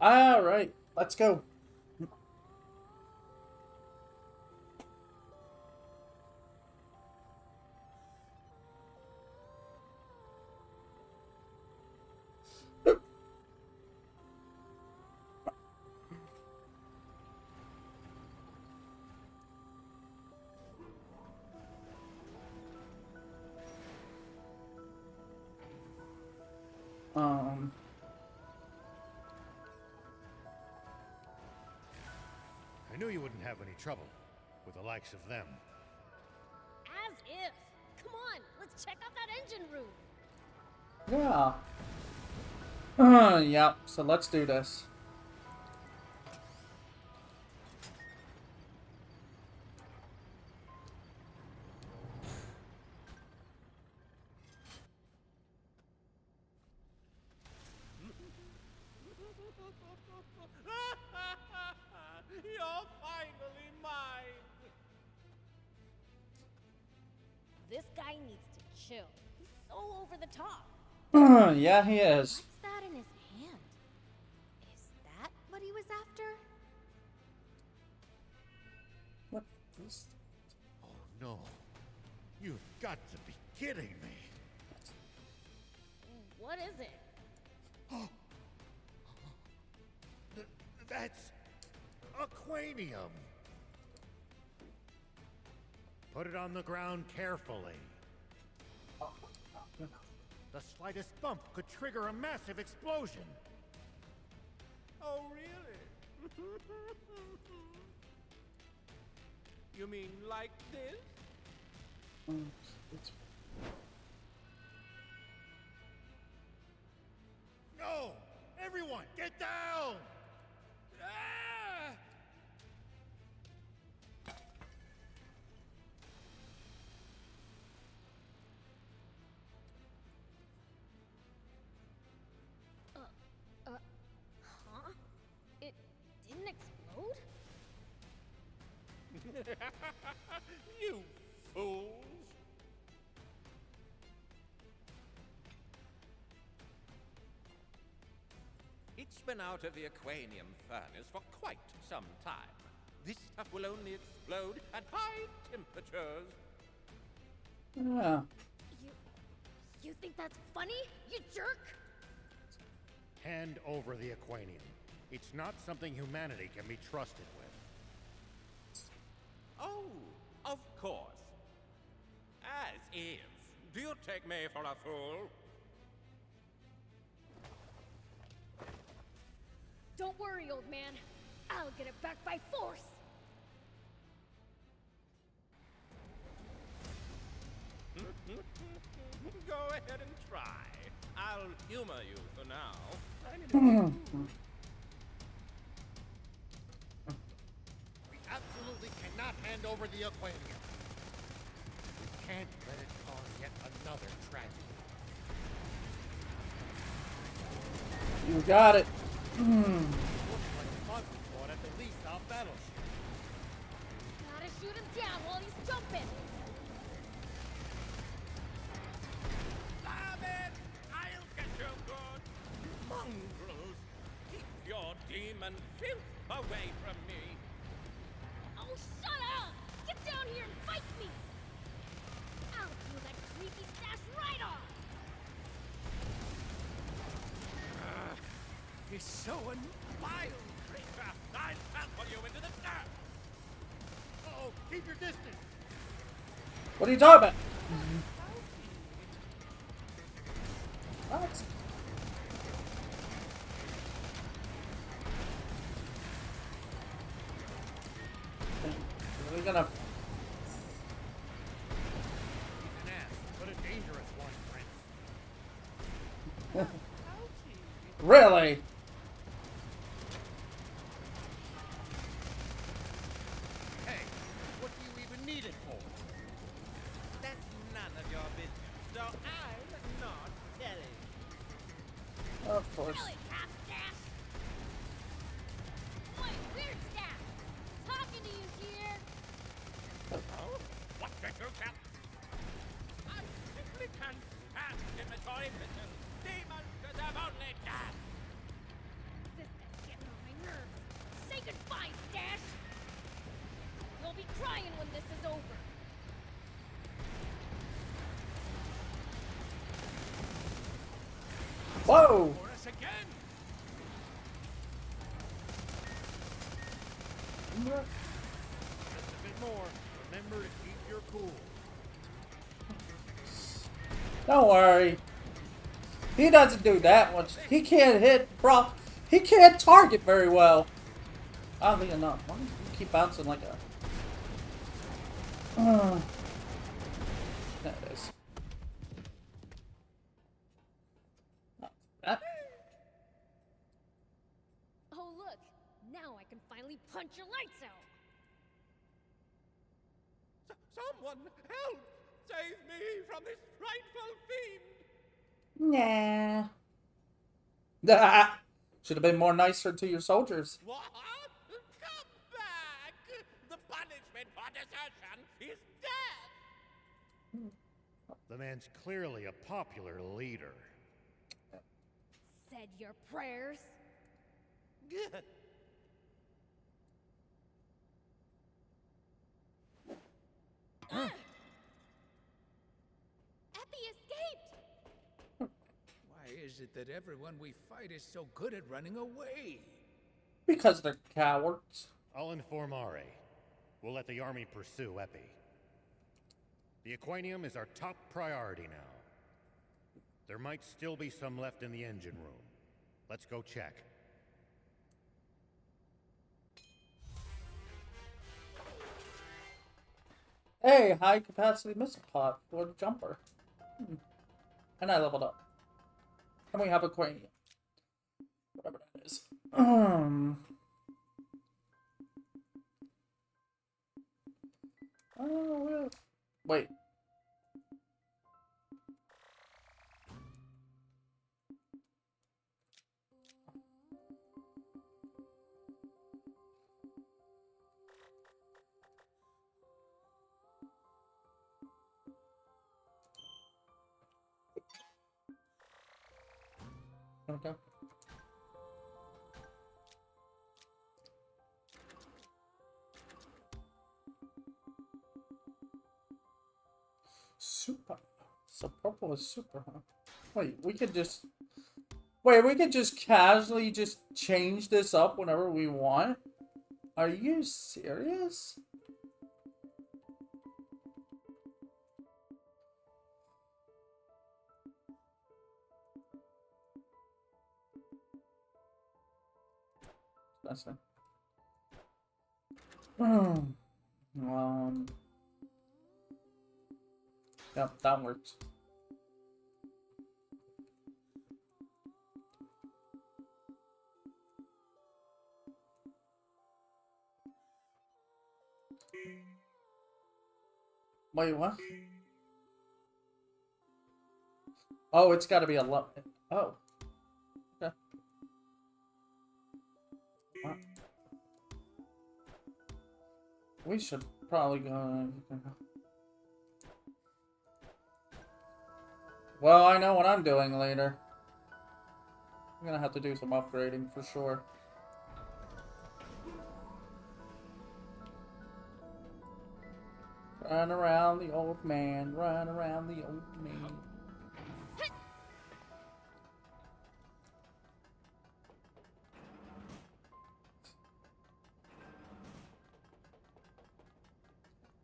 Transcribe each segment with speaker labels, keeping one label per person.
Speaker 1: All right, let's go. Um.
Speaker 2: I knew you wouldn't have any trouble with the likes of them.
Speaker 3: As if. Come on, let's check out that engine room.
Speaker 1: Yeah. Yep. So let's do this.
Speaker 4: You're finally mine.
Speaker 3: This guy needs to chill. He's so over the top.
Speaker 1: Yeah, he is.
Speaker 3: What's that in his hand? Is that what he was after?
Speaker 1: What is?
Speaker 2: Oh no. You've got to be kidding me.
Speaker 3: What is it?
Speaker 2: That's aquanium. Put it on the ground carefully. The slightest bump could trigger a massive explosion.
Speaker 4: Oh, really? You mean like this?
Speaker 2: No! Everyone, get down!
Speaker 4: Ah!
Speaker 3: Huh? It didn't explode?
Speaker 4: You fools! It's been out of the aquanium furnace for quite some time. This stuff will only explode at high temperatures.
Speaker 1: Yeah.
Speaker 3: You think that's funny? You jerk?
Speaker 2: Hand over the aquanium. It's not something humanity can be trusted with.
Speaker 4: Oh, of course. As if. Do you take me for a fool?
Speaker 3: Don't worry, old man. I'll get it back by force.
Speaker 4: Go ahead and try. I'll humor you for now.
Speaker 2: We absolutely cannot hand over the aquanium. We can't let it cause yet another tragedy.
Speaker 1: You got it.
Speaker 2: Looks like fun we fought at the Lisa battleship.
Speaker 3: Gotta shoot him down while he's jumping.
Speaker 4: Damn it! I'll get you good! Mongrels! Keep your demon filth away from me!
Speaker 3: Oh, shut up! Get down here and fight me! I'll pull that creepy stash right off!
Speaker 4: He's so vile, creature! I'll trample you into the dirt!
Speaker 2: Uh-oh, keep your distance.
Speaker 1: What are you talking about? What? Are we gonna?
Speaker 2: He's an ass, but a dangerous one, Prince.
Speaker 1: Really?
Speaker 2: Hey, what do you even need it for?
Speaker 4: That's none of your business, so I'm not telling.
Speaker 1: Of course.
Speaker 3: Really, half stash? Oi, weird stash! Talking to you here!
Speaker 4: Oh? What the hell, Cap? I simply can't stand inventory missions. Demons deserve only death!
Speaker 3: This guy can't
Speaker 1: Whoa!
Speaker 2: For us again. Just a bit more. Remember to keep your cool.
Speaker 1: Don't worry. He doesn't do that much. He can't hit, bro. He can't target very well. Oddly enough. Why does he keep bouncing like a... There it is. That.
Speaker 3: Oh, look! Now I can finally punch your lights out!
Speaker 4: Someone help! Save me from this frightful fiend!
Speaker 1: Nah. Ah. Should have been more nicer to your soldiers.
Speaker 4: What? Come back! The punishment for desertion is death!
Speaker 2: The man's clearly a popular leader.
Speaker 3: Said your prayers? Epi escaped!
Speaker 5: Why is it that everyone we fight is so good at running away?
Speaker 1: Because they're cowards.
Speaker 2: I'll inform Are. We'll let the army pursue Epi. The Aquanium is our top priority now. There might still be some left in the engine room. Let's go check.
Speaker 1: Hey, high capacity missile pod for the jumper. And I leveled up. And we have a cranium. Whatever that is. Oh, wait. Okay. Super. So purple is super, huh? Wait, we could just... Wait, we could just casually just change this up whenever we want? Are you serious? That's it. Yep, that works. Wait, what? Oh, it's gotta be a lot. Oh. Okay. Wow. We should probably go. Well, I know what I'm doing later. I'm gonna have to do some upgrading for sure. Run around the old man, run around the old man.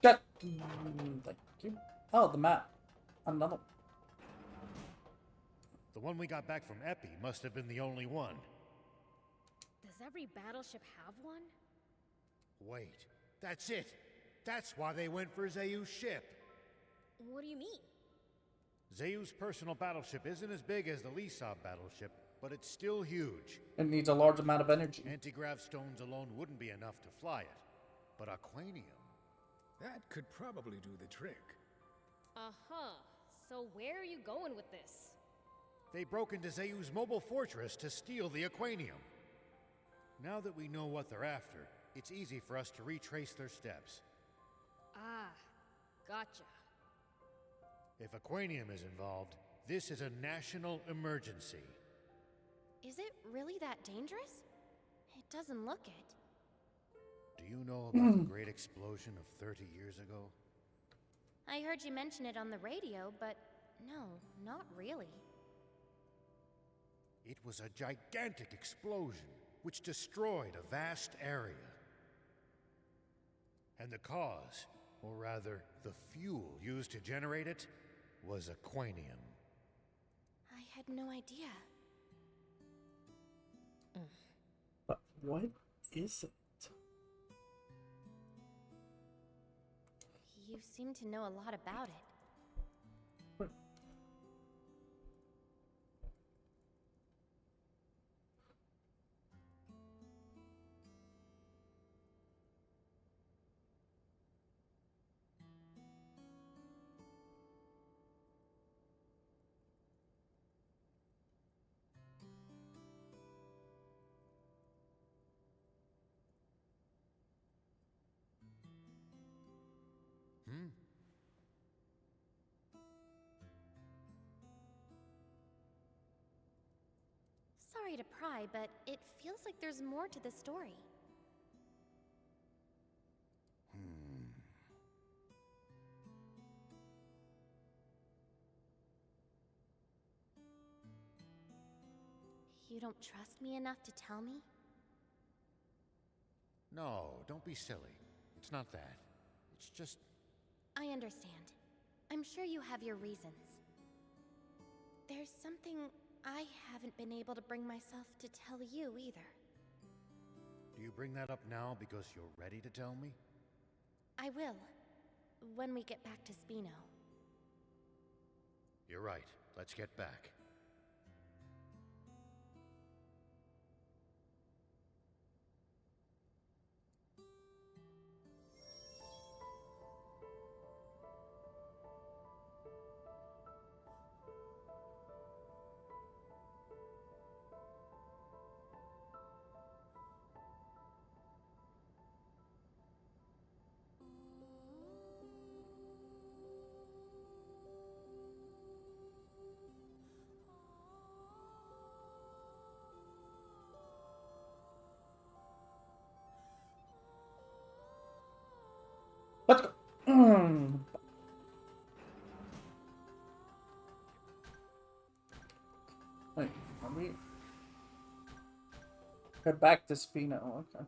Speaker 1: Get. Thank you. Oh, the map. Another.
Speaker 2: The one we got back from Epi must have been the only one.
Speaker 3: Does every battleship have one?
Speaker 2: Wait, that's it! That's why they went for Zayu's ship!
Speaker 3: What do you mean?
Speaker 2: Zayu's personal battleship isn't as big as the Lisa battleship, but it's still huge.
Speaker 1: It needs a large amount of energy.
Speaker 2: Anti-grav stones alone wouldn't be enough to fly it. But Aquanium...
Speaker 5: That could probably do the trick.
Speaker 3: Uh-huh. So where are you going with this?
Speaker 2: They broke into Zayu's mobile fortress to steal the Aquanium. Now that we know what they're after, it's easy for us to retrace their steps.
Speaker 3: Ah, gotcha.
Speaker 2: If Aquanium is involved, this is a national emergency.
Speaker 3: Is it really that dangerous? It doesn't look it.
Speaker 2: Do you know about the great explosion of 30 years ago?
Speaker 3: I heard you mention it on the radio, but no, not really.
Speaker 2: It was a gigantic explosion which destroyed a vast area. And the cause, or rather, the fuel used to generate it, was aquanium.
Speaker 6: I had no idea.
Speaker 1: But what is it?
Speaker 6: You seem to know a lot about it.
Speaker 1: What?
Speaker 2: Hmm?
Speaker 6: Sorry to pry, but it feels like there's more to the story. You don't trust me enough to tell me?
Speaker 2: No, don't be silly. It's not that. It's just...
Speaker 6: I understand. I'm sure you have your reasons. There's something I haven't been able to bring myself to tell you either.
Speaker 2: Do you bring that up now because you're ready to tell me?
Speaker 6: I will, when we get back to Spino.
Speaker 2: You're right. Let's get back.
Speaker 1: Let's go. Wait, are we... Head back to Spino, okay.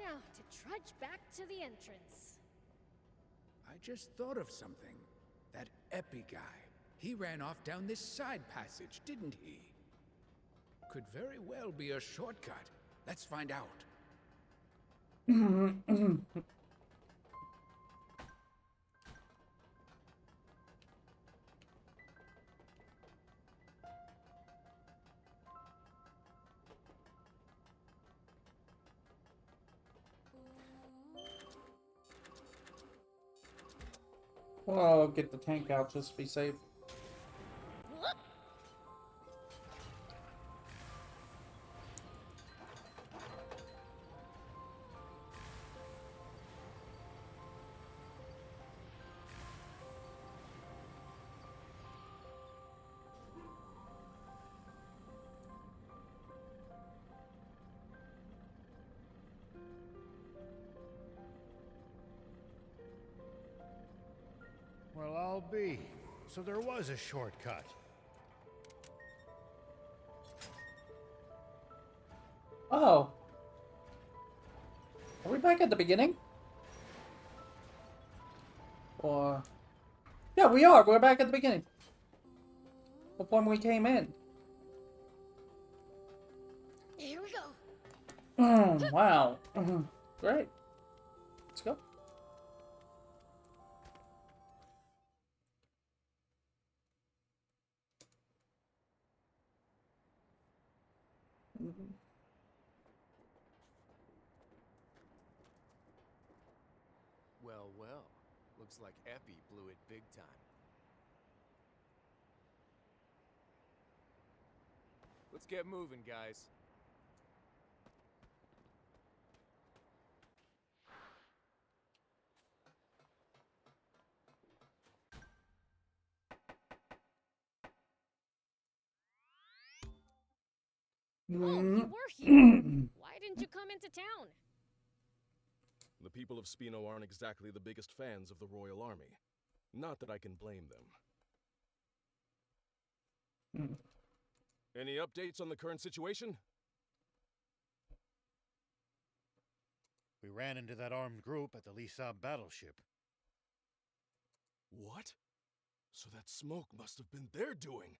Speaker 3: Now to trudge back to the entrance.
Speaker 5: I just thought of something. That Epi guy. He ran off down this side passage, didn't he? Could very well be a shortcut. Let's find out.
Speaker 1: Well, get the tank out just to be safe.
Speaker 2: Well, I'll be. So there was a shortcut.
Speaker 1: Oh. Are we back at the beginning? Or... Yeah, we are. We're back at the beginning. Of when we came in.
Speaker 3: Here we go.
Speaker 1: Wow. Great. Let's go.
Speaker 7: Well, well. Looks like Epi blew it big time. Let's get moving, guys.
Speaker 3: Oh, you were here. Why didn't you come into town?
Speaker 8: The people of Spino aren't exactly the biggest fans of the Royal Army. Not that I can blame them. Any updates on the current situation?
Speaker 2: We ran into that armed group at the Lisa battleship.
Speaker 8: What? So that smoke must have been their doing.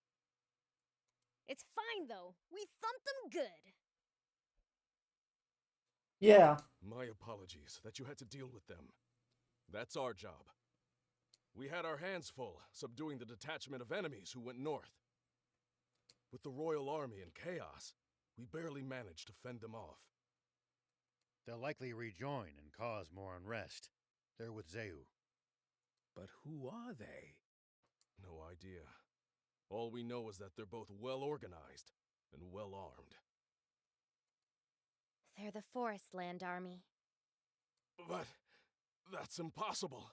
Speaker 3: It's fine, though. We thumped them good.
Speaker 1: Yeah.
Speaker 8: My apologies that you had to deal with them. That's our job. We had our hands full subduing the detachment of enemies who went north. With the Royal Army in chaos, we barely managed to fend them off.
Speaker 2: They'll likely rejoin and cause more unrest. They're with Zeu.
Speaker 5: But who are they?
Speaker 8: No idea. All we know is that they're both well organized and well armed.
Speaker 6: They're the Forestland Army.
Speaker 8: But that's impossible.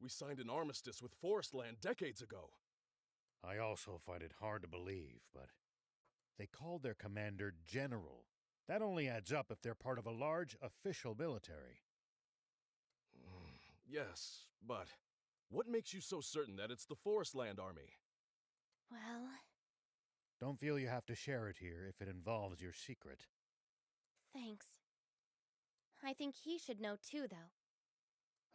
Speaker 8: We signed an armistice with Forestland decades ago.
Speaker 2: I also find it hard to believe, but they called their commander General. That only adds up if they're part of a large official military.
Speaker 8: Yes, but what makes you so certain that it's the Forestland Army?
Speaker 6: Well,
Speaker 2: Don't feel you have to share it here if it involves your secret.
Speaker 6: thanks. I think he should know too, though.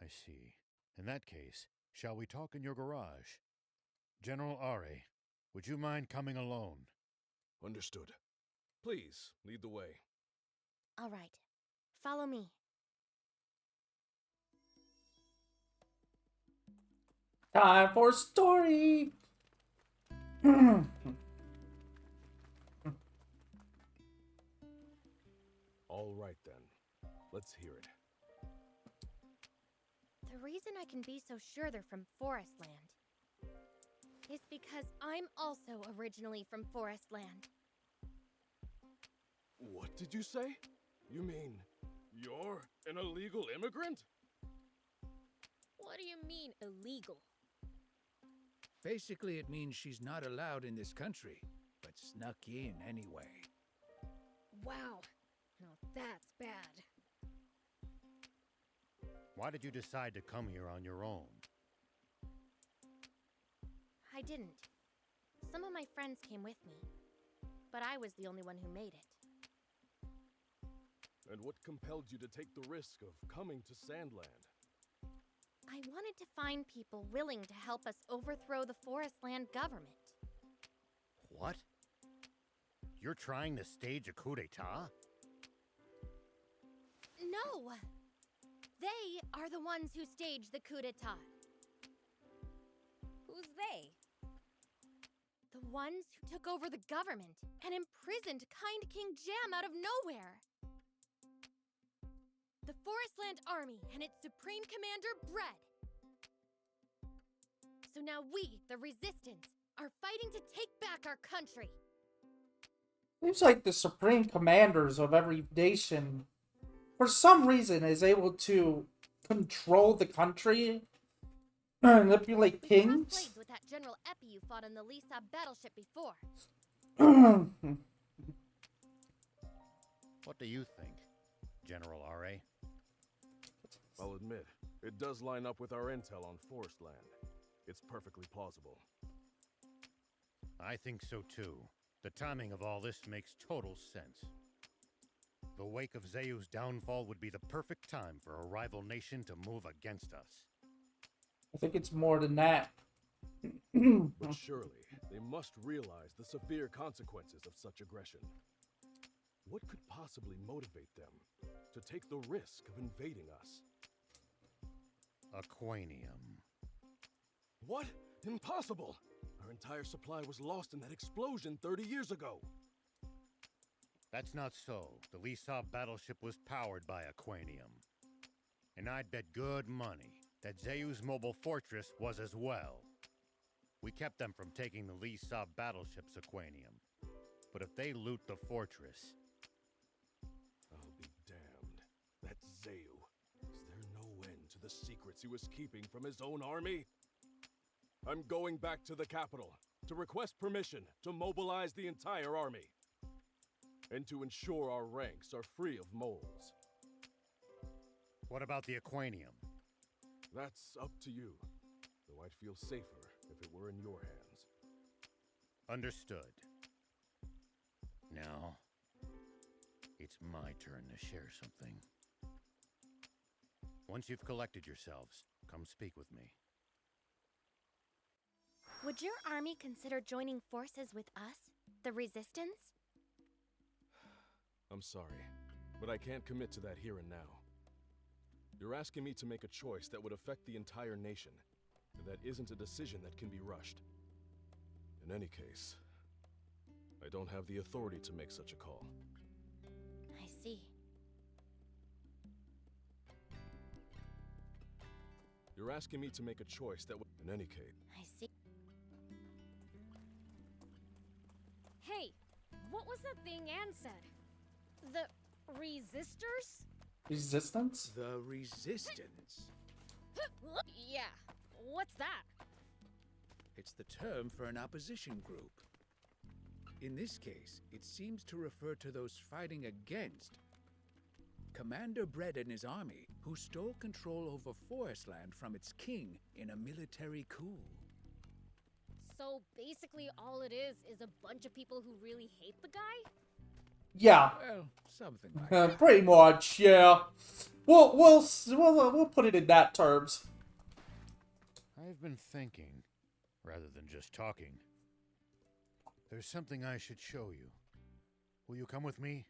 Speaker 2: I see. In that case, shall we talk in your garage? General Are, would you mind coming alone?
Speaker 8: Understood. Please, lead the way.
Speaker 6: All right. Follow me.
Speaker 1: Time for story.
Speaker 8: All right then. Let's hear it.
Speaker 6: The reason I can be so sure they're from Forestland is because I'm also originally from Forestland.
Speaker 8: What did you say? You mean you're an illegal immigrant?
Speaker 3: What do you mean, illegal?
Speaker 5: Basically, it means she's not allowed in this country, but snuck in anyway.
Speaker 3: Wow. Now that's bad.
Speaker 2: Why did you decide to come here on your own?
Speaker 6: I didn't. Some of my friends came with me, but I was the only one who made it.
Speaker 8: And what compelled you to take the risk of coming to Sandland?
Speaker 6: I wanted to find people willing to help us overthrow the Forestland government.
Speaker 2: What? You're trying to stage a coup d'etat?
Speaker 6: No! They are the ones who staged the coup d'etat.
Speaker 3: Who's they?
Speaker 6: The ones who took over the government and imprisoned Kind King Jam out of nowhere. The Forestland Army and its Supreme Commander, Bread. So now we, the Resistance, are fighting to take back our country.
Speaker 1: Seems like the supreme commanders of every nation, for some reason, is able to control the country and manipulate
Speaker 6: We
Speaker 1: kings.
Speaker 6: have blades with that General Epi you fought on the Lisa battleship before.
Speaker 2: What do you think, General Are?
Speaker 8: I'll admit, it does line up with our intel on Forestland. It's perfectly plausible.
Speaker 2: I think so too. The timing of all this makes total sense. The wake of Zeu's downfall would be the perfect time for a rival nation to move against us.
Speaker 1: I think it's more than that.
Speaker 8: But surely, they must realize the severe consequences of such aggression. What could possibly motivate them to take the risk of invading us?
Speaker 2: Aquanium.
Speaker 8: What? Impossible! Our entire supply was lost in that explosion 30 years ago.
Speaker 2: That's not so. The Lisa battleship was powered by Aquanium. And I'd bet good money that Zeu's mobile fortress was as well. We kept them from taking the Lisa battleship's Aquanium. But if they loot the fortress...
Speaker 8: I'll be damned. That Zeu. Is there no end to the secrets he was keeping from his own army? I'm going back to the capital to request permission to mobilize the entire army. and to ensure our ranks are free of moles.
Speaker 2: What about the Aquanium?
Speaker 8: That's up to you, though I'd feel safer if it were in your hands.
Speaker 2: Understood. Now, it's my turn to share something. Once you've collected yourselves, come speak with me.
Speaker 6: Would your army consider joining forces with us, the Resistance?
Speaker 8: I'm sorry, but I can't commit to that here and now. You're asking me to make a choice that would affect the entire nation, and that isn't a decision that can be rushed. In any case, I don't have the authority to make such a call.
Speaker 6: I see.
Speaker 8: You're asking me to make a choice that would... In any case...
Speaker 6: I see.
Speaker 3: Hey, what was that thing Anne said? The resistors?
Speaker 1: Resistance?
Speaker 5: The Resistance.
Speaker 3: Yeah, what's that?
Speaker 5: It's the term for an opposition group. In this case, it seems to refer to those fighting against Commander Bread and his army, who stole control over Forestland from its king in a military coup.
Speaker 3: So basically all it is a bunch of people who really hate the guy?
Speaker 1: Yeah.
Speaker 5: Well, something like that.
Speaker 1: Pretty much, yeah. We'll put it in that terms.
Speaker 2: I've been thinking, rather than just talking. There's something I should show you. Will you come with me?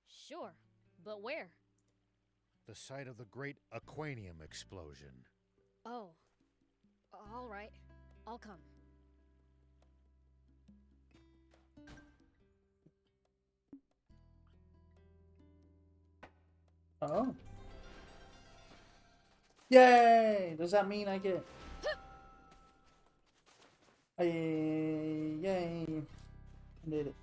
Speaker 3: Sure, but where?
Speaker 2: The site of the great Aquanium explosion.
Speaker 3: Oh, all right, I'll come.
Speaker 1: Oh. Yay! Does that mean I get... Yay! I did it.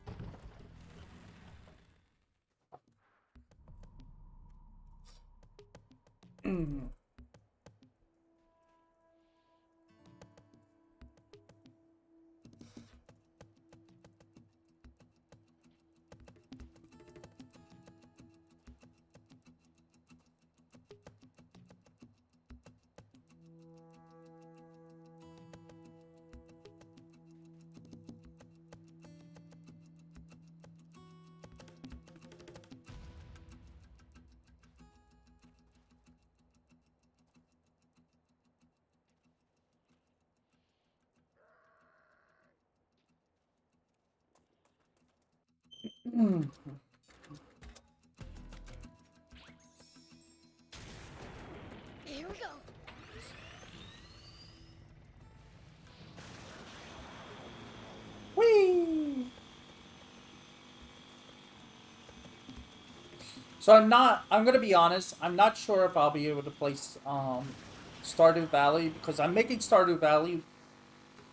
Speaker 3: Here we go.
Speaker 1: Whee! So I'm gonna be honest, I'm not sure if I'll be able to play Stardew Valley, because I'm making Stardew Valley.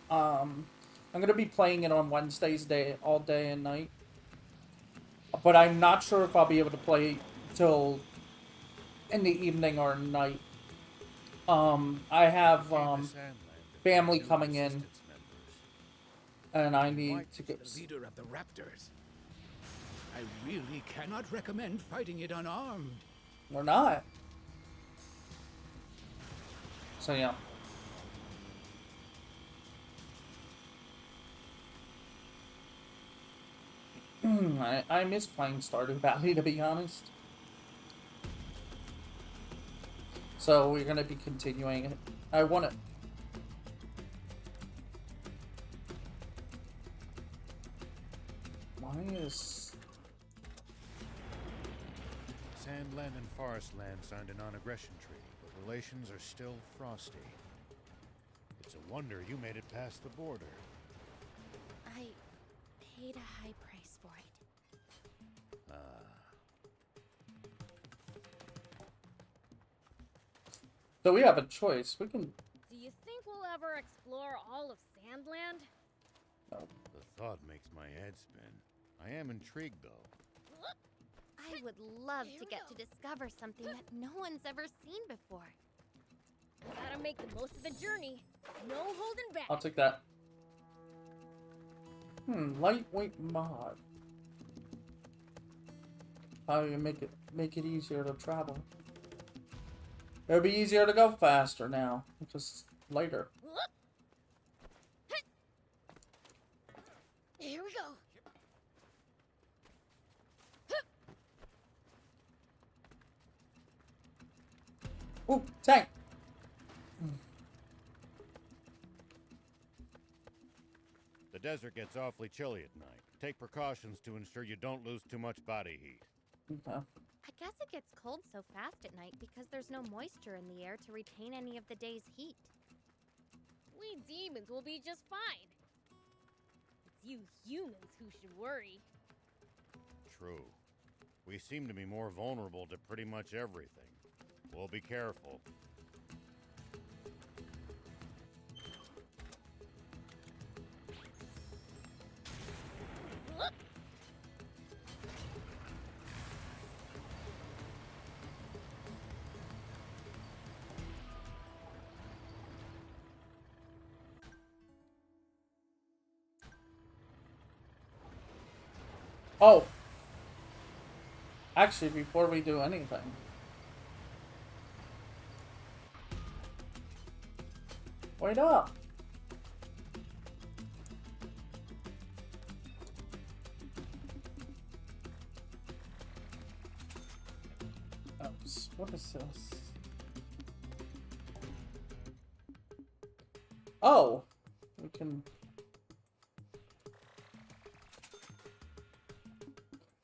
Speaker 1: I'm gonna be playing it on Wednesdays all day and night. But I'm not sure if I'll be able to play till in the evening or night. I have family coming in, and I need to get...
Speaker 5: The leader of the Raptors. I really cannot recommend fighting it unarmed.
Speaker 1: We're not. So yeah. I miss playing Stardew Valley, to be honest. So we're gonna be continuing it. I want it. Why is...
Speaker 2: Sandland and Forestland signed a non-aggression treaty, but relations are still frosty. It's a wonder you made it past the border.
Speaker 6: I paid a high price for it.
Speaker 1: So we have a choice. We can...
Speaker 3: Do you think we'll ever explore all of Sandland?
Speaker 1: No.
Speaker 2: The thought makes my head spin. I am intrigued, though.
Speaker 6: I would love to get to discover something that no one's ever seen before.
Speaker 3: Gotta make the most of the journey. No holding back.
Speaker 1: I'll take that. Lightweight mod. How you make it easier to travel. It'll be easier to go faster now, just later.
Speaker 3: Here we go.
Speaker 1: Ooh, tank!
Speaker 2: The desert gets awfully chilly at night. Take precautions to ensure you don't lose too much body heat.
Speaker 1: Okay.
Speaker 6: I guess it gets cold so fast at night because there's no moisture in the air to retain any of the day's heat.
Speaker 3: We demons will be just fine. It's you humans who should worry.
Speaker 2: True. We seem to be more vulnerable to pretty much everything. We'll be careful.
Speaker 1: Oh! Actually, before we do anything. Wait up! Oops, what is this? Oh! We can...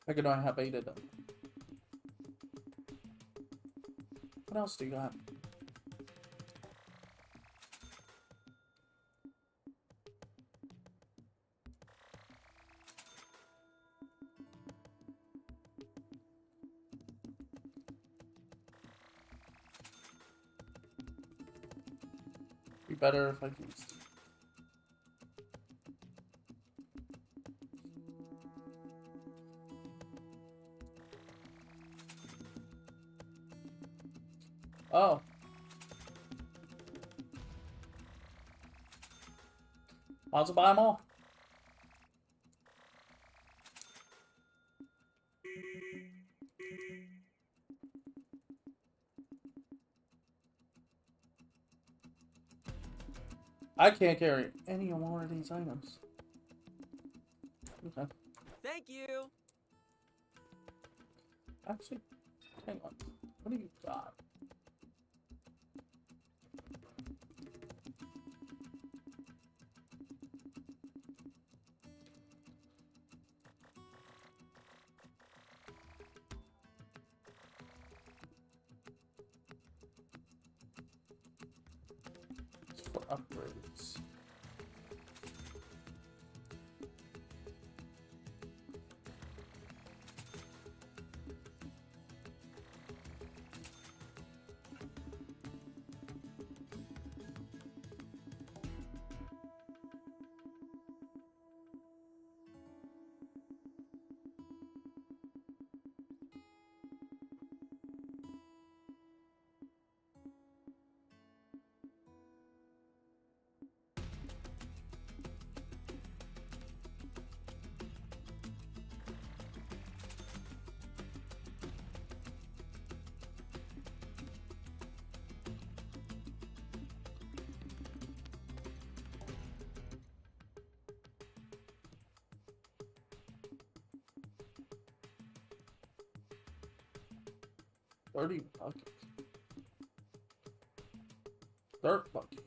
Speaker 1: I can only have 8 of them. What else do you got? Be better if I used. Oh. Want to buy them all? I can't carry any more of these items. Okay.
Speaker 9: Thank you.
Speaker 1: Actually, hang on. What do you got? It's for upgrades. $30 bucket. Dirt bucket.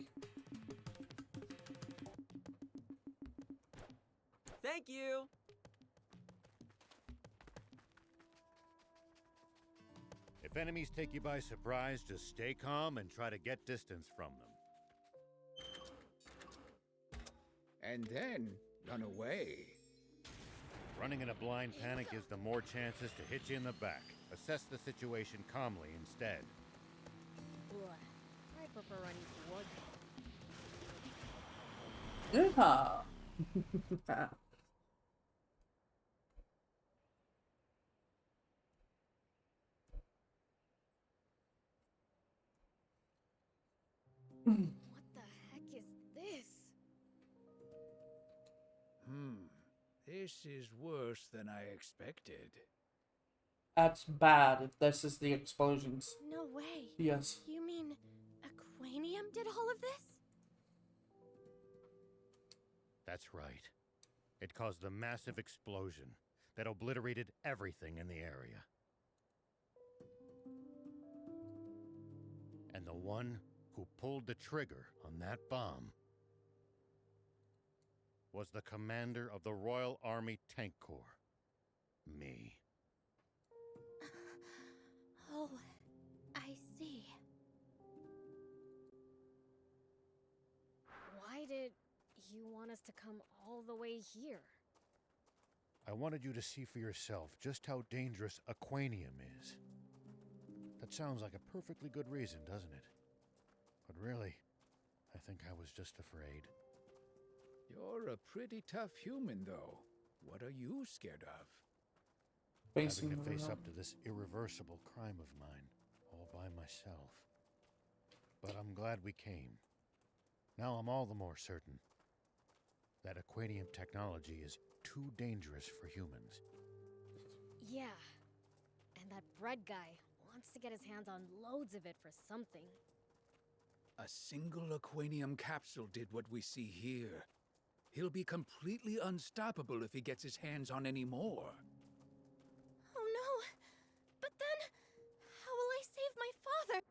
Speaker 9: Thank you.
Speaker 2: If enemies take you by surprise, just stay calm and try to get distance from them.
Speaker 5: And then run away.
Speaker 2: Running in a blind panic gives them more chances to hit you in the back. Assess the situation calmly instead.
Speaker 3: Boy, I prefer running towards
Speaker 1: Yeah.
Speaker 3: What the heck is this?
Speaker 5: This is worse than I expected.
Speaker 1: That's bad if this is the explosions.
Speaker 6: No way.
Speaker 1: Yes.
Speaker 6: You mean Aquanium did all of this?
Speaker 2: That's right. It caused a massive explosion that obliterated everything in the area. And the one who pulled the trigger on that bomb was the commander of the Royal Army Tank Corps. Me.
Speaker 6: Oh, I see.
Speaker 3: Why did you want us to come all the way here?
Speaker 2: I wanted you to see for yourself just how dangerous Aquanium is. That sounds like a perfectly good reason, doesn't it? But really, I think I was just afraid.
Speaker 5: You're a pretty tough human, though. What are you scared of?
Speaker 1: Facing
Speaker 2: Having to face
Speaker 1: around.
Speaker 2: up to this irreversible crime of mine, all by myself. But I'm glad we came. Now I'm all the more certain that Aquanium technology is too dangerous for humans.
Speaker 3: Yeah. And that bread guy wants to get his hands on loads of it for something.
Speaker 5: A single Aquanium capsule did what we see here. He'll be completely unstoppable if he gets his hands on any more.
Speaker 6: Oh no! But then, how will I save my father?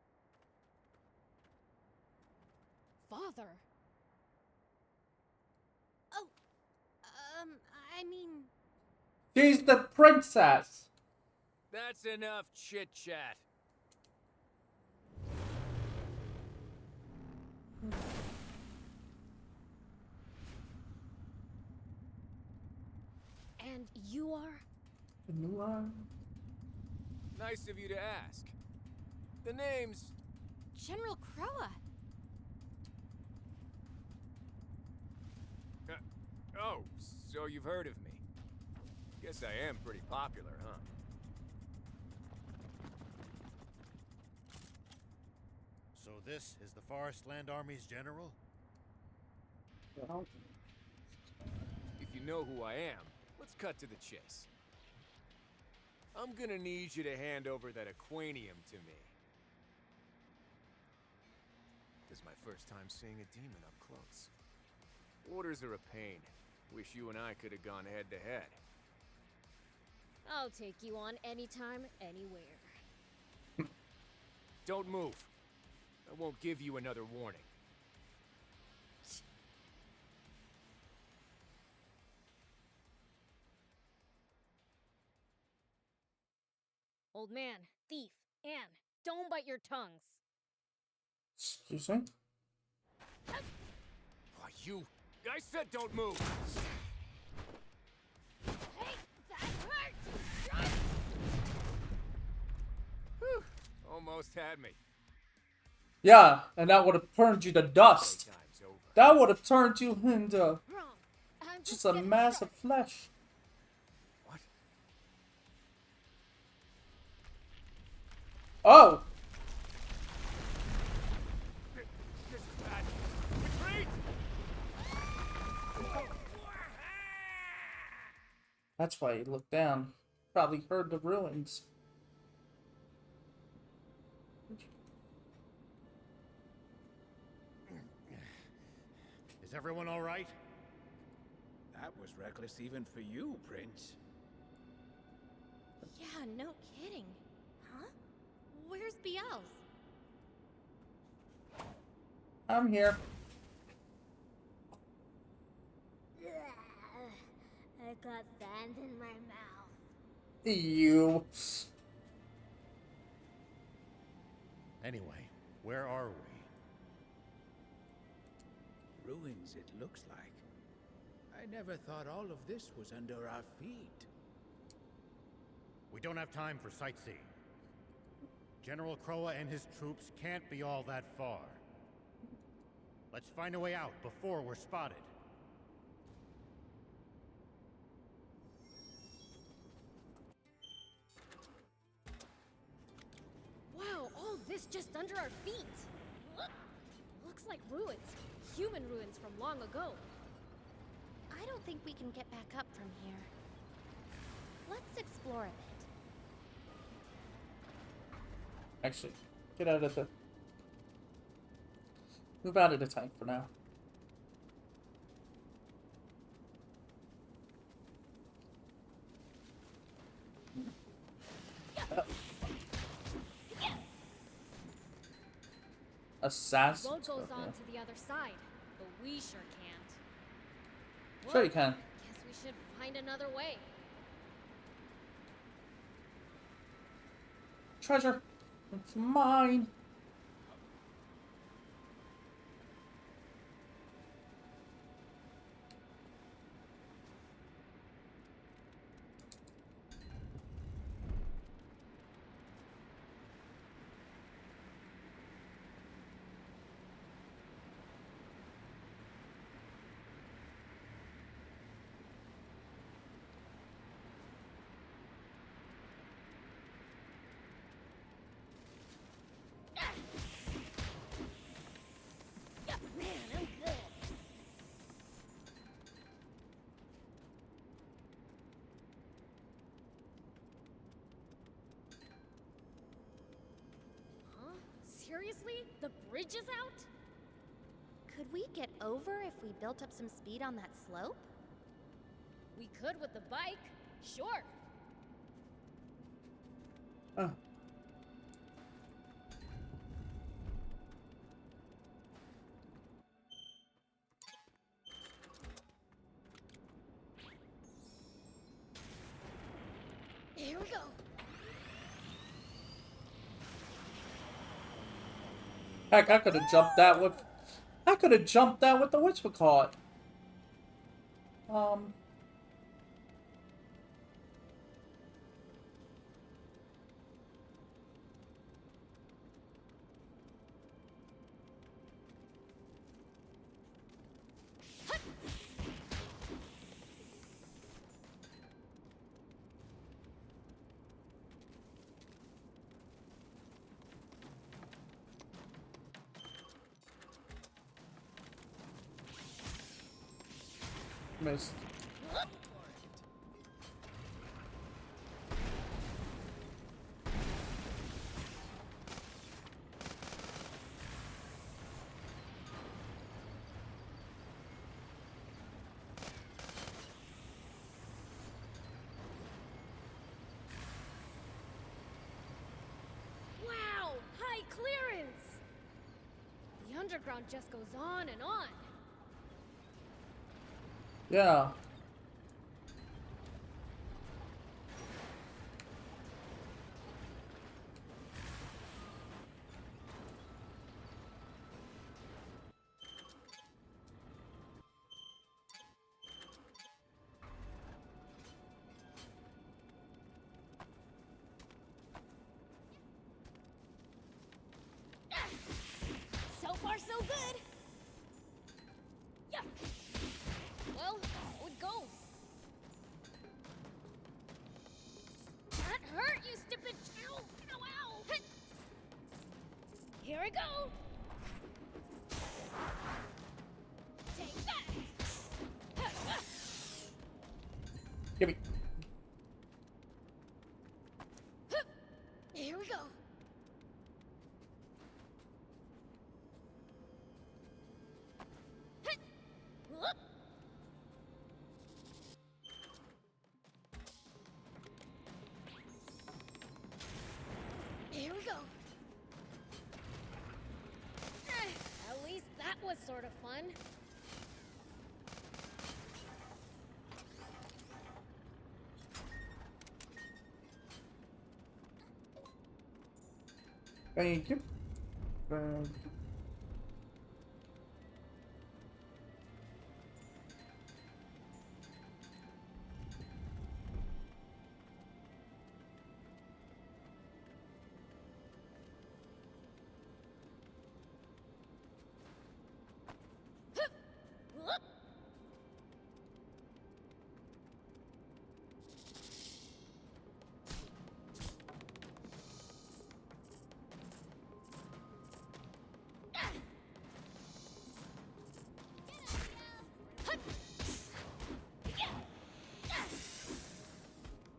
Speaker 3: Father?
Speaker 6: Oh, I mean...
Speaker 1: She's the princess.
Speaker 7: That's enough chit-chat.
Speaker 3: And you are?
Speaker 1: The new one.
Speaker 7: Nice of you to ask. The name's...
Speaker 3: General Croa.
Speaker 7: Oh, so you've heard of me. Guess I am pretty popular, huh?
Speaker 2: So this is the Forest Land Army's general?
Speaker 1: Well,
Speaker 7: If you know who I am, let's cut to the chase. I'm gonna need you to hand over that Aquanium to me. This is my first time seeing a demon up close. Orders are a pain. Wish you and I could have gone head to head.
Speaker 3: I'll take you on anytime, anywhere.
Speaker 7: Don't move. I won't give you another warning.
Speaker 3: Old man, thief, Anne, don't bite your tongues.
Speaker 1: excuse me?
Speaker 7: Oh, you... I said don't move!
Speaker 3: Hey, that hurt!
Speaker 7: Whew, almost had me.
Speaker 1: Yeah, and that would have turned you to dust.
Speaker 7: Playtime's over.
Speaker 1: That would have turned you into
Speaker 3: Wrong. I'm
Speaker 1: just a
Speaker 3: getting
Speaker 1: mass
Speaker 3: started.
Speaker 1: of flesh.
Speaker 7: What?
Speaker 1: Oh!
Speaker 7: This is bad. Retreat!
Speaker 1: That's why he looked down. Probably heard the ruins.
Speaker 2: Is everyone all right?
Speaker 5: That was reckless even for you, Prince.
Speaker 6: Yeah, no kidding. Huh? Where's Biel's?
Speaker 1: I'm here.
Speaker 3: I got sand in my mouth.
Speaker 1: You.
Speaker 2: Anyway, where are we?
Speaker 5: Ruins, it looks like. I never thought all of this was under our feet.
Speaker 2: We don't have time for sightseeing. General Croa and his troops can't be all that far. Let's find a way out before we're spotted.
Speaker 3: Wow, all this just under our feet. Looks like ruins. Human ruins from long ago.
Speaker 6: I don't think we can get back up from here. Let's explore a bit.
Speaker 1: Actually, get out of the... Move out of the tank for now. Assassin.
Speaker 3: Boat goes on to the other side, but we sure can't.
Speaker 1: Sure you can.
Speaker 3: Guess we should find another way.
Speaker 1: Treasure. It's mine.
Speaker 3: Man, I'm good. Huh? Seriously? The bridge is out?
Speaker 6: Could we get over if we built up some speed on that slope?
Speaker 3: We could with the bike. Sure.
Speaker 1: Oh.
Speaker 3: Here we go.
Speaker 1: Heck, I could have jumped that with... I could have jumped that with the whatchamacallit. Missed.
Speaker 3: Wow! High clearance! The underground just goes on and on.
Speaker 1: Yeah.
Speaker 3: So far, so good. Yeah. Well, so it goes. That hurt, you stupid! Ow! Ow! Ow! Hit. Here I go. Take that.
Speaker 1: Give me.
Speaker 3: Here we go. Whoop. Here we go. At least that was sort of fun.
Speaker 1: Thank you.
Speaker 3: Whoop.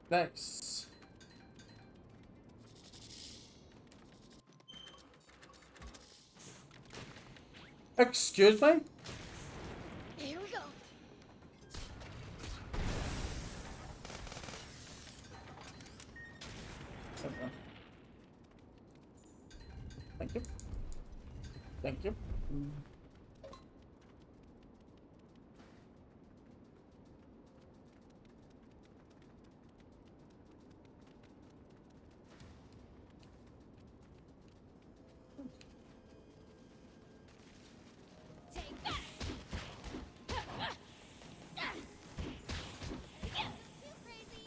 Speaker 1: Nice. Excuse me?
Speaker 3: Here we go.
Speaker 1: Thank you. Thank you.
Speaker 3: Take that. Too crazy.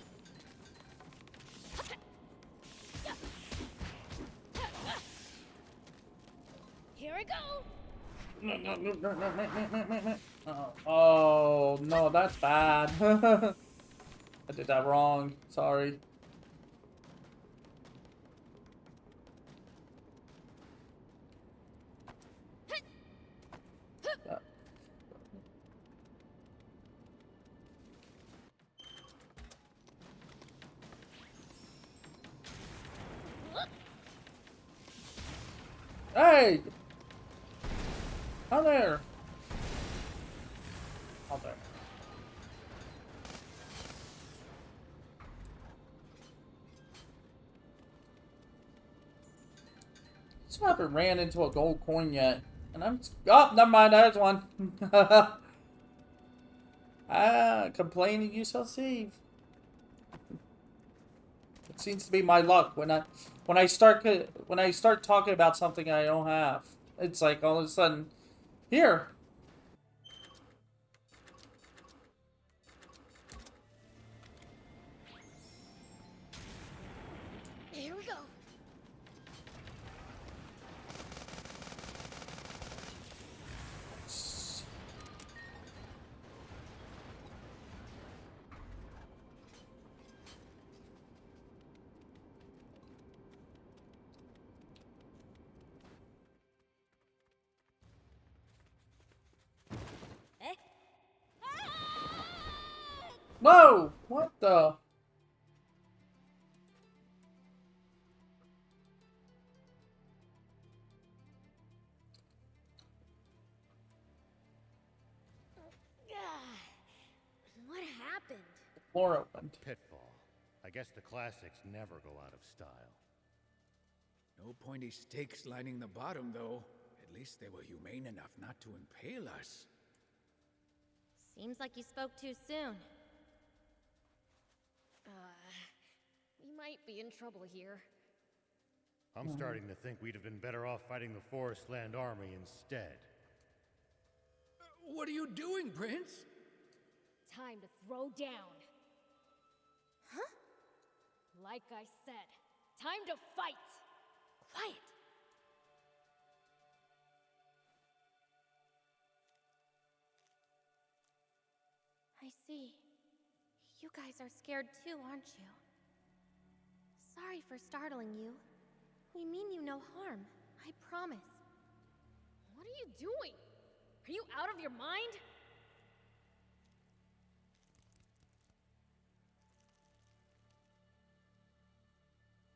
Speaker 3: Here I go.
Speaker 1: Oh, no, that's bad. I did that wrong. Sorry. Hey! How there? How there? Still haven't ran into a gold coin yet. And I'm... Oh, never mind, there's one. Ah, complaining you shall receive. It seems to be my luck when I start talking about something I don't have. It's like all of a sudden, here.
Speaker 3: Here we go.
Speaker 1: Whoa! What the?
Speaker 3: What happened?
Speaker 1: The floor opened.
Speaker 2: Pitfall. I guess the classics never go out of style.
Speaker 5: No pointy stakes lining the bottom, though. At least they were humane enough not to impale us.
Speaker 6: Seems like you spoke too soon.
Speaker 3: We might be in trouble here.
Speaker 2: I'm starting to think we'd have been better off fighting the Forest Land Army instead.
Speaker 5: What are you doing, Prince?
Speaker 3: Time to throw down.
Speaker 6: Huh?
Speaker 3: Like I said, time to fight.
Speaker 6: Quiet. I see. You guys are scared too, aren't you? Sorry for startling you. We mean you no harm, I promise.
Speaker 3: What are you doing? Are you out of your mind?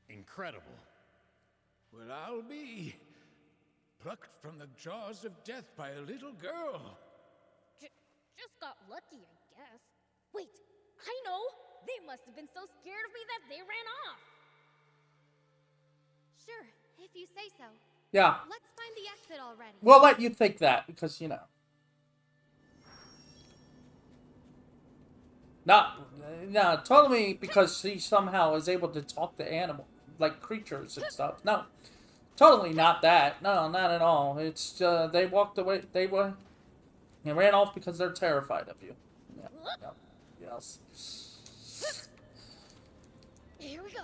Speaker 2: Incredible.
Speaker 5: Well, I'll be plucked from the jaws of death by a little girl.
Speaker 3: Just got lucky, I guess. Wait, I know! They must have been so scared of me that they ran off!
Speaker 6: Sure, if you say so.
Speaker 1: Yeah.
Speaker 6: Let's find the exit already.
Speaker 1: We'll let you think that, because, you know. No, totally because she somehow is able to talk to animals, like creatures and stuff. No, totally not that. No, not at all. It's, they walked away, they ran off because they're terrified of you. Yeah, yes.
Speaker 3: Here we go.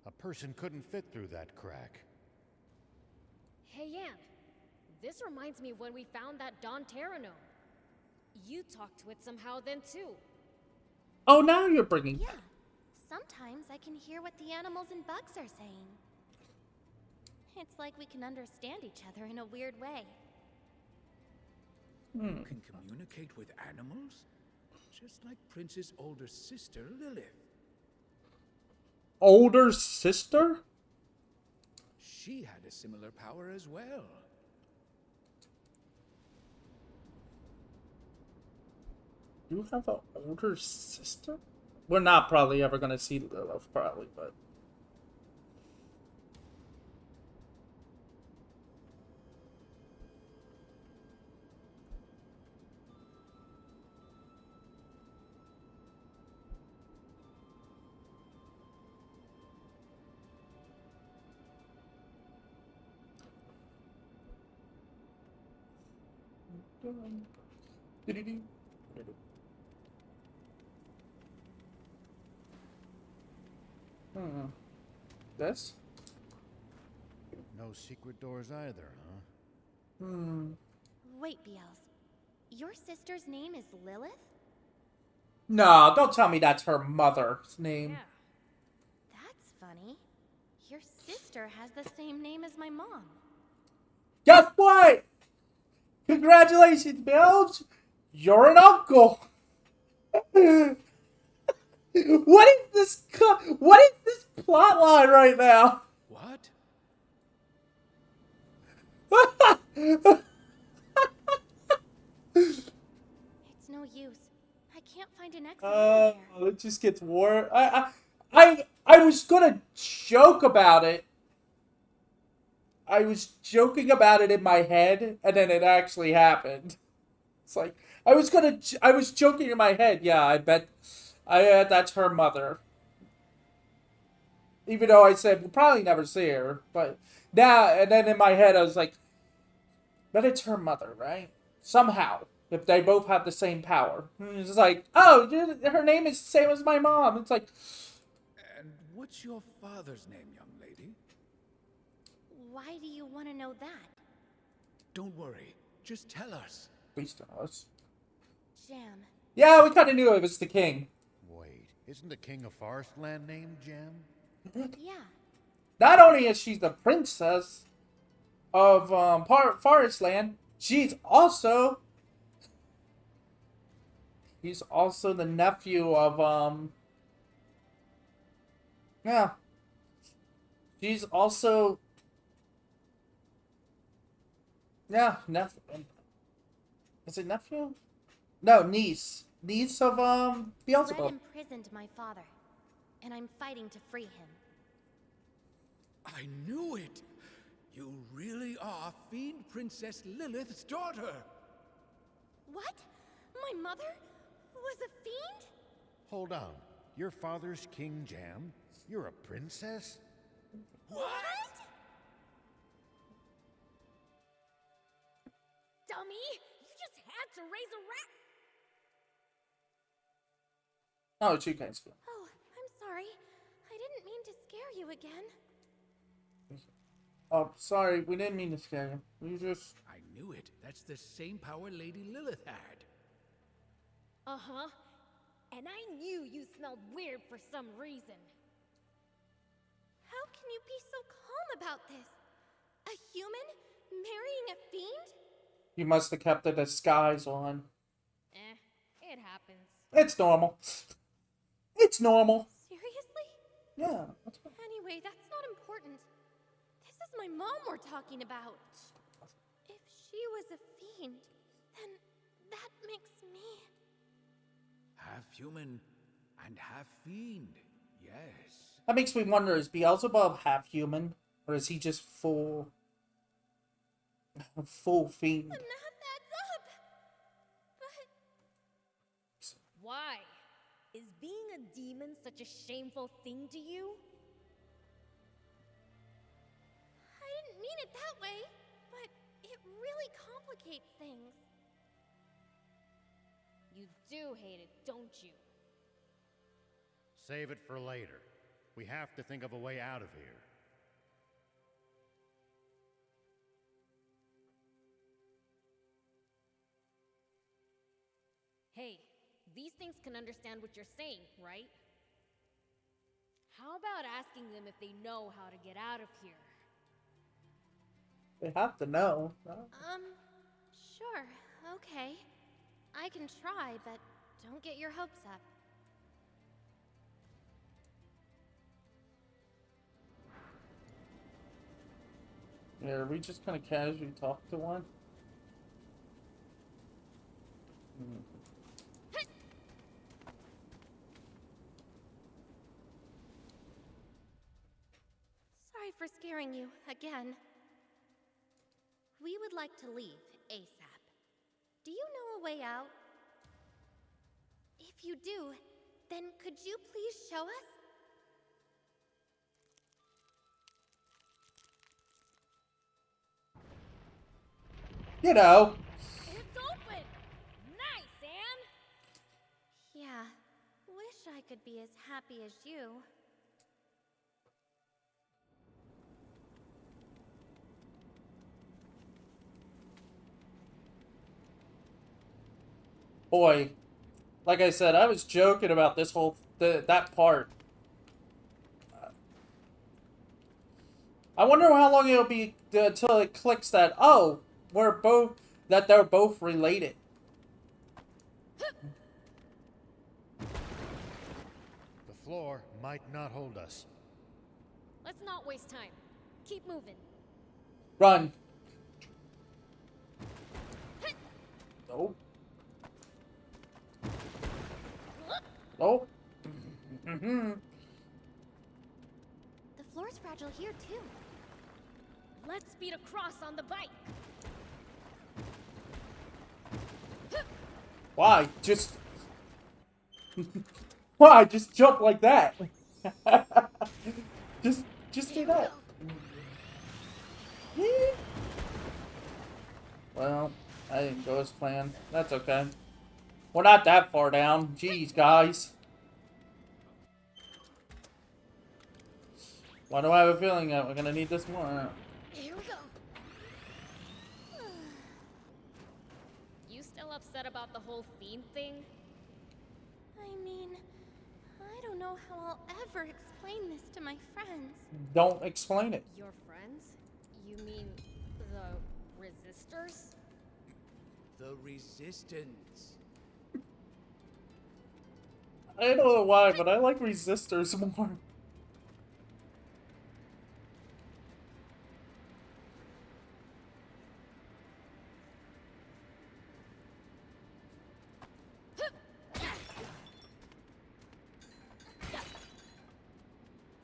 Speaker 2: A person couldn't fit through that crack.
Speaker 3: Hey, Yan. This reminds me of when we found that Don Terranome. You talked to it somehow then, too.
Speaker 1: Oh, now you're bringing...
Speaker 6: Yeah, sometimes I can hear what the animals and bugs are saying. It's like we can understand each other in a weird way.
Speaker 5: You can communicate with animals? Just like Prince's older sister, Lilith.
Speaker 1: Older sister?
Speaker 5: She had a similar power as well.
Speaker 1: You have an older sister? We're not probably ever gonna see Lilith, probably, but. This?
Speaker 2: No secret doors either, huh?
Speaker 6: Wait, Beelz. Your sister's name is Lilith?
Speaker 1: No, don't tell me that's her mother's name.
Speaker 6: Yeah. That's funny. Your sister has the same name as my mom.
Speaker 1: Guess what? Congratulations, Bilge! You're an uncle! What is this plot line right now?
Speaker 5: What?
Speaker 6: It's no use. I can't find an exit there.
Speaker 1: It just gets worse. I was gonna joke about it. I was joking about it in my head, and then it actually happened. It's like I was joking in my head. Yeah, I bet that's her mother. Even though I said we'll probably never see her, but now and then in my head I was like, but it's her mother, right? Somehow, if they both have the same power, it's like, oh, her name is the same as my mom. It's like,
Speaker 5: And what's your father's name, young lady?
Speaker 6: Why do you want to know that?
Speaker 5: Don't worry. Just tell us.
Speaker 1: please tell us.
Speaker 6: Jam.
Speaker 1: Yeah, we kind of knew it was the king.
Speaker 2: Wait, isn't the king of Forestland named Jam?
Speaker 6: Yeah.
Speaker 1: Not only is she the princess of Forestland, he's also the nephew of yeah. She's also nephew. Is it nephew? No, niece. Niece of
Speaker 6: Red
Speaker 1: Beelzebub.
Speaker 6: imprisoned my father, and I'm fighting to free him.
Speaker 5: I knew it! You really are Fiend Princess Lilith's daughter!
Speaker 6: What? My mother was a fiend?
Speaker 2: Hold on. Your father's King Jam? You're a princess?
Speaker 5: What?
Speaker 3: Dummy! You just had to raise a rat!
Speaker 1: Oh, she can't speak.
Speaker 6: Oh, I'm sorry. I didn't mean to scare you again.
Speaker 1: Oh, sorry, we didn't mean to scare you. We just...
Speaker 5: I knew it. That's the same power Lady Lilith had.
Speaker 3: Uh-huh. And I knew you smelled weird for some reason.
Speaker 6: How can you be so calm about this? A human marrying a fiend?
Speaker 1: You must have kept the disguise on.
Speaker 3: It happens.
Speaker 1: It's normal. It's normal.
Speaker 6: Seriously?
Speaker 1: Yeah. That's fine.
Speaker 6: Anyway, that's not important. This is my mom we're talking about. If she was a fiend, then that makes me...
Speaker 5: Half human and half fiend. Yes.
Speaker 1: That makes me wonder, is Beelzebub half human? Or is he just full fiend?
Speaker 6: But now that's up! But...
Speaker 3: Why? Is being a demon such a shameful thing to you?
Speaker 6: I didn't mean it that way, but it really complicates things.
Speaker 3: You do hate it, don't you?
Speaker 2: Save it for later. We have to think of a way out of here.
Speaker 3: Hey, these things can understand what you're saying, right? about asking them if they know how to get out of here?
Speaker 1: They have to know.
Speaker 6: Sure, okay. I can try, but don't get your hopes up.
Speaker 1: Yeah, are we just kind of casually talk to one?
Speaker 6: Sorry for scaring you again. We would like to leave ASAP. Do you know a way out? If you do, then could you please show us?
Speaker 1: You know.
Speaker 3: It's open! Nice, Anne!
Speaker 6: Yeah, wish I could be as happy as you.
Speaker 1: Boy, like I said, I was joking about this whole that part. I wonder how long it'll be until it clicks that they're both related.
Speaker 2: The floor might not hold us.
Speaker 3: Let's not waste time. Keep moving.
Speaker 1: Run. Nope. Nope.
Speaker 6: The floor's fragile here, too.
Speaker 3: Let's speed across on the bike.
Speaker 1: Why? Just... Why? Just jump like that. just do that. Well, I didn't go as planned. That's okay. We're not that far down. Jeez, guys. Why do I have a feeling that we're gonna need this more?
Speaker 3: Here we go. You still upset about the whole fiend thing?
Speaker 6: I mean, I don't know how I'll ever explain this to my friends.
Speaker 1: Don't explain it.
Speaker 3: Your friends? You mean the resistors?
Speaker 5: The Resistance.
Speaker 1: I don't know why, but I like resistors more.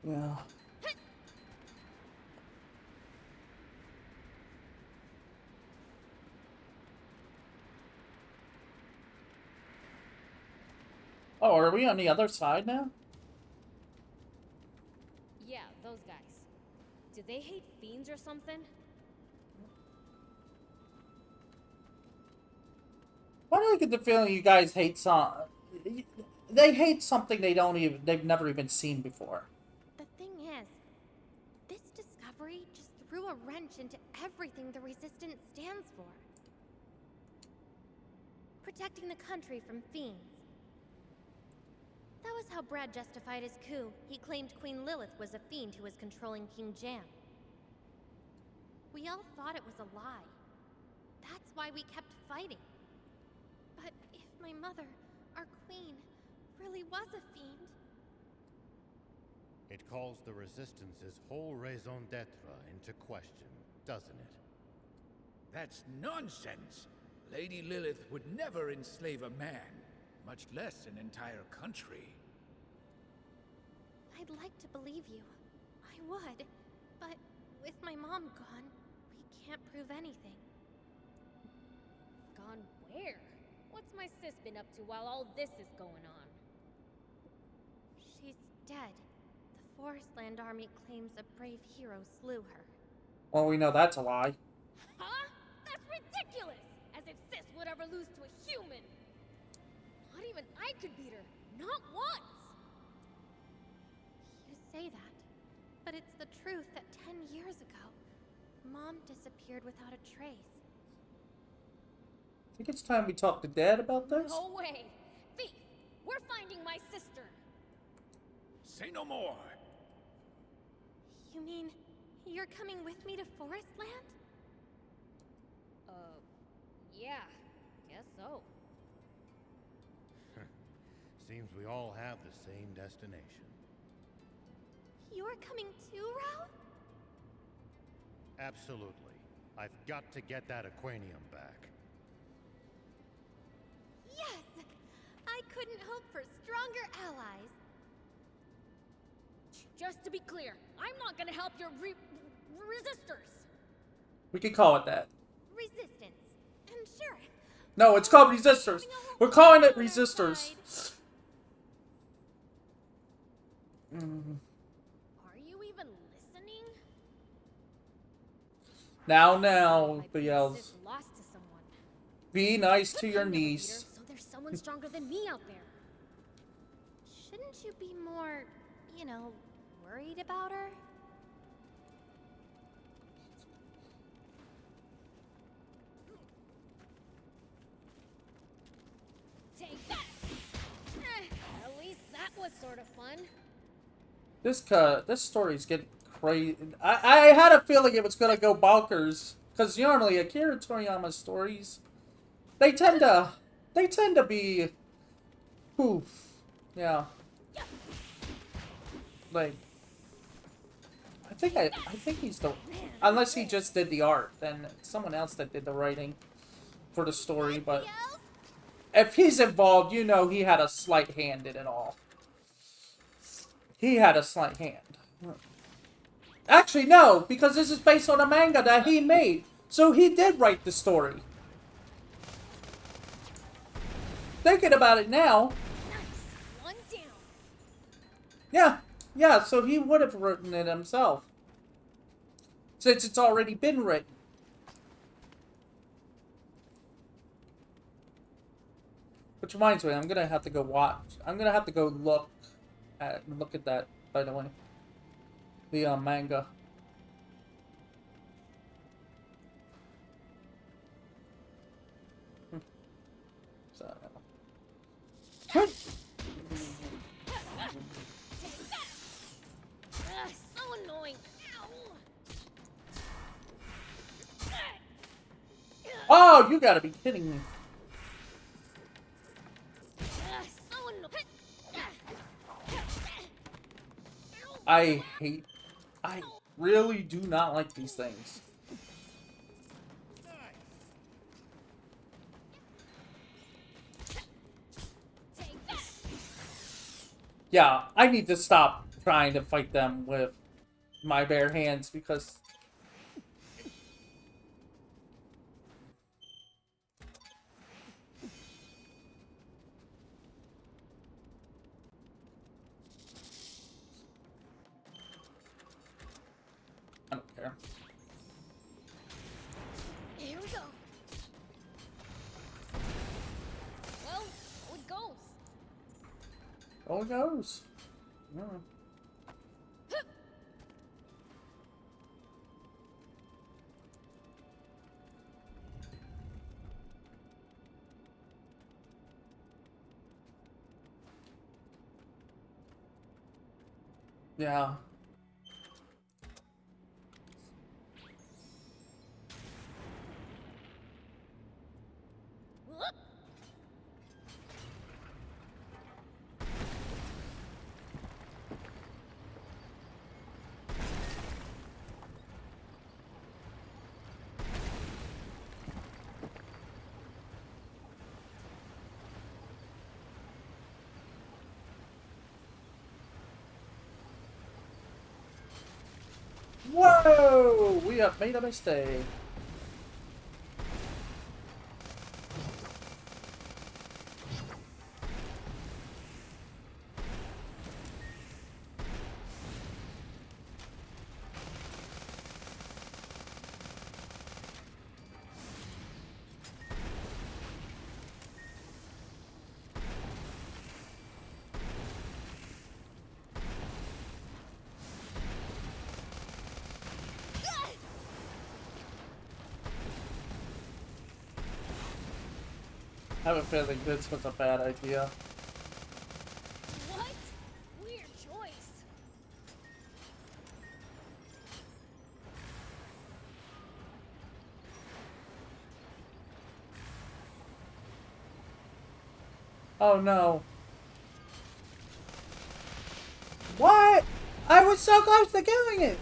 Speaker 1: Yeah. Oh, are we on the other side now?
Speaker 3: Yeah, those guys. Do they hate fiends or something?
Speaker 1: Why do I get the feeling you guys hate they hate something they've never even seen before.
Speaker 6: The thing is, this discovery just threw a wrench into everything the Resistance stands for. Protecting the country from fiends. That was how Brad justified his coup. He claimed Queen Lilith was a fiend who was controlling King Jam. We all thought it was a lie. That's why we kept fighting. But if my mother, our queen, really was a fiend...
Speaker 2: It calls the Resistance's whole raison d'etre into question, doesn't it?
Speaker 5: That's nonsense. Lady Lilith would never enslave a man, much less an entire country.
Speaker 6: I'd like to believe you. I would. But with my mom gone, we can't prove anything.
Speaker 3: Gone where? What's my sis been up to while all this is going on?
Speaker 6: She's dead. The Forestland Army claims a brave hero slew her.
Speaker 1: Well, we know that's a lie.
Speaker 3: Huh? That's ridiculous! As if sis would ever lose to a human! Not even I could beat her. Not once!
Speaker 6: You say that, but it's the truth that 10 years ago, Mom disappeared without a trace.
Speaker 1: I think it's time we talk to Dad about this.
Speaker 3: No way! Thief! We're finding my sister!
Speaker 5: Say no more.
Speaker 6: You mean you're coming with me to Forest Land?
Speaker 3: Yeah, guess so.
Speaker 2: Seems we all have the same destination.
Speaker 6: You're coming too, Rao?
Speaker 2: Absolutely. I've got to get that Aquanium back.
Speaker 6: Yes! I couldn't hope for stronger allies.
Speaker 3: Just to be clear, I'm not gonna help your resistors.
Speaker 1: We can call it that.
Speaker 6: Resistance. And sure.
Speaker 1: No, it's called resistors. We're calling it resistors.
Speaker 3: Are you even listening?
Speaker 1: Now,
Speaker 3: My
Speaker 1: BLs.
Speaker 3: sis lost to someone.
Speaker 1: Be nice to your
Speaker 3: I'm never
Speaker 1: niece.
Speaker 3: beat her, so there's someone stronger than me out there.
Speaker 6: Shouldn't you be more, you know, worried about her?
Speaker 3: Take that! At least that was sort of fun.
Speaker 1: This story's getting crazy. I had a feeling it was gonna go bonkers because normally Akira Toriyama stories, they tend to be, poof, yeah. Like, I think he's the, unless he just did the art, then it's someone else that did the writing for the story. But if he's involved, you know he had a slight hand in it all. He had a slight hand. Actually, no, because this is based on a manga that he made. So he did write the story. Thinking about it now.
Speaker 3: Nice. One down.
Speaker 1: Yeah, so he would have written it himself. Since it's already been written. Which reminds me, I'm gonna have to go watch. I'm gonna have to go look at that, by the way. The manga. So.
Speaker 3: So annoying. Ow.
Speaker 1: Oh, you gotta be kidding me.
Speaker 3: So annoying.
Speaker 1: I really do not like these things. Yeah, I need to stop trying to fight them with my bare hands because... I don't care.
Speaker 3: Here we go. Well, so it goes.
Speaker 1: Oh, it goes. Yeah. Yeah.
Speaker 3: Whoop.
Speaker 1: Whoa! We have made a mistake. I have a feeling this was a bad idea.
Speaker 3: What? Weird choice.
Speaker 1: Oh no. What? I was so close to killing it!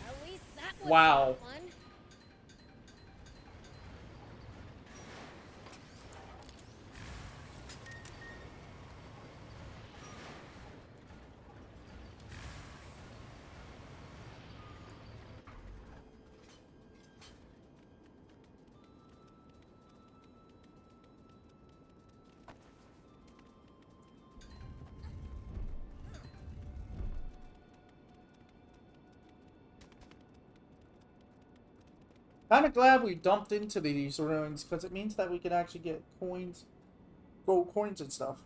Speaker 3: At least that was
Speaker 1: Wow.
Speaker 3: fun.
Speaker 1: Kind of glad we dumped into these ruins because it means that we can actually get coins, gold coins and stuff.